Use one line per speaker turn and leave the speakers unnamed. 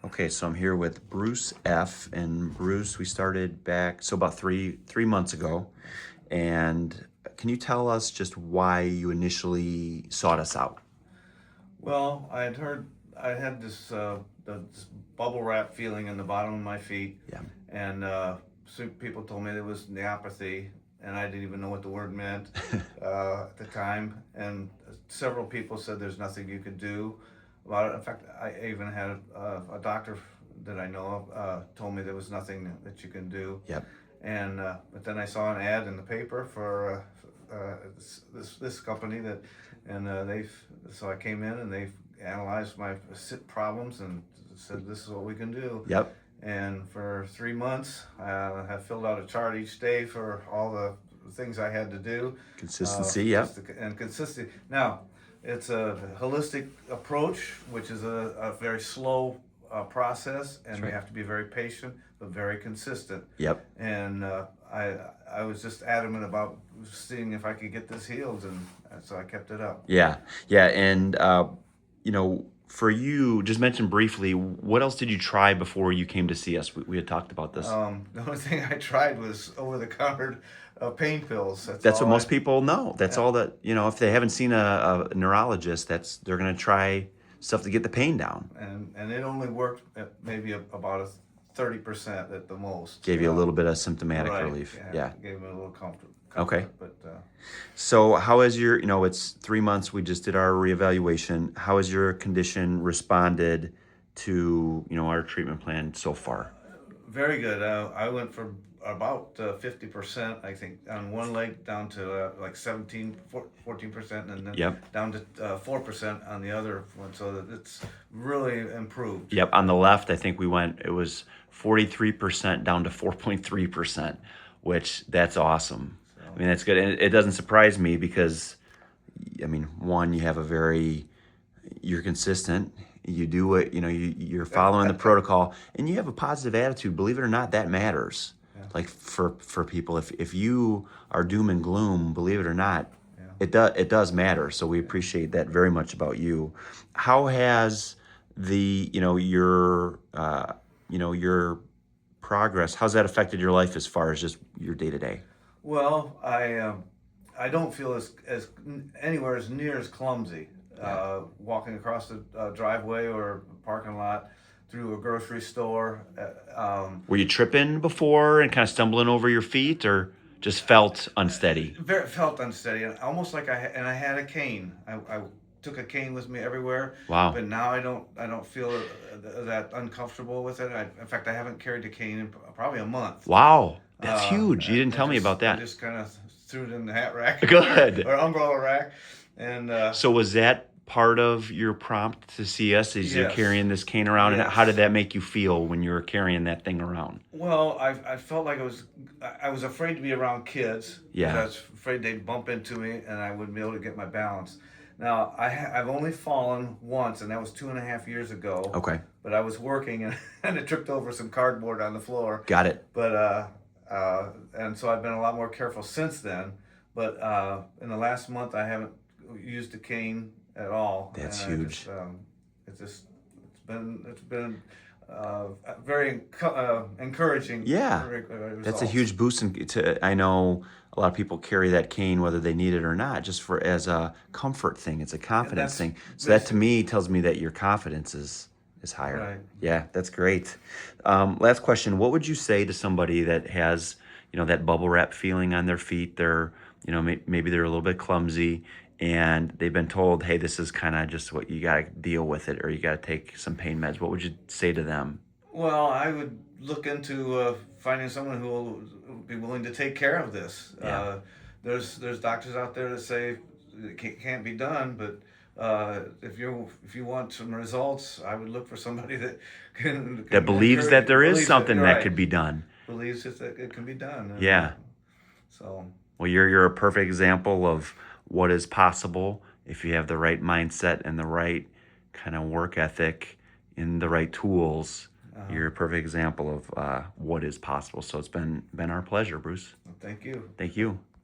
Okay, so I'm here with Bruce F. And Bruce, we started back about three months ago. And can you tell us just why you initially sought us out?
Well, I had heard I had this bubble wrap feeling in the bottom of my feet,
Yeah.
and some people told me it was neuropathy, and I didn't even know what the word meant at the time. And several people said there's nothing you could do about it. In fact, I even had a doctor that I know of told me there was nothing that you can do.
Yep.
And but then I saw an ad in the paper for this company that, and so I came in and they analyzed my problems and said this is what we can do.
Yep.
And for 3 months, I have filled out a chart each day for all the things I had to do.
Consistency. Yep.
And consistency. Now, it's a holistic approach, which is a very slow process, and
That's
we
right.
have to be very patient but very consistent.
Yep.
And I was just adamant about seeing if I could get this healed, and so I kept it up.
Yeah. Yeah. And for you, just mention briefly, what else did you try before you came to see us? We had talked about this.
The only thing I tried was over-the-counter pain pills. That's
That's what
all
most people know. That's
yeah.
all that, if they haven't seen a neurologist, they're going to try stuff to get the pain down.
And it only worked at maybe about a 30% at the most.
Gave you a little bit of symptomatic
Right.
relief. Yeah.
Gave me a little comfort.
Okay.
But
So how has it's 3 months, we just did our reevaluation. How has your condition responded to, our treatment plan so far?
very good. I went from about 50%, I think, on one leg down to like 14%, and then
Yep.
down to 4% on the other one. So that it's really improved.
Yep. On the left, I think it was 43% down to 4.3%, which that's awesome. I mean, that's good. And it doesn't surprise me because, one, you're consistent. You do what, you're following the protocol and you have a positive attitude. Believe it or not, that matters.
Yeah.
Like for people, if you are doom and gloom, believe it or not,
Yeah.
it does matter. So we appreciate that very much about you. How has your progress, how's that affected your life as far as just your day to day?
Well, I don't feel as anywhere as near as clumsy walking across the driveway or parking lot through a grocery store.
Were you tripping before and kind of stumbling over your feet, or just felt unsteady?
Felt unsteady, and almost like I had a cane. I took a cane with me everywhere.
Wow.
But now I don't feel that uncomfortable with it. In fact, I haven't carried a cane in probably a month.
Wow. That's huge. You didn't tell me about
I
that.
just kind of threw it in the hat rack.
Good.
or umbrella rack, and
So was that part of your prompt to see us as you're
yes.
carrying this cane around? And
Yes.
how did that make you feel when you were carrying that thing around?
Well, I felt like I was afraid to be around kids.
Yeah.
I was afraid they'd bump into me and I wouldn't be able to get my balance. Now, I've only fallen once, and that was 2.5 years ago.
Okay.
But I was working and it tripped over some cardboard on the floor.
Got it.
But and so I've been a lot more careful since then. But in the last month, I haven't used a cane at all.
That's
and
huge.
It's been very encouraging.
Yeah. That's a huge boost. I know a lot of people carry that cane whether they need it or not, just as a comfort thing. It's a confidence thing. So that to me tells me that your confidence is higher.
Right.
Yeah, that's great. Last question. What would you say to somebody that has, that bubble wrap feeling on their feet? They're, maybe they're a little bit clumsy and they've been told, hey, this is kind of just what you got to deal with it, or you got to take some pain meds. What would you say to them?
Well, I would look into finding someone who will be willing to take care of this.
Yeah.
There's doctors out there that say it can't be done, but if you want some results, I would look for somebody that
That believes that there is
believes
something that
right,
could be done.
believes that it can be done. And,
Yeah.
So.
Well, you're a perfect example of what is possible if you have the right mindset and the right kind of work ethic and the right tools. You're a perfect example of what is possible. So it's been our pleasure, Bruce.
Well, thank you.
Thank you.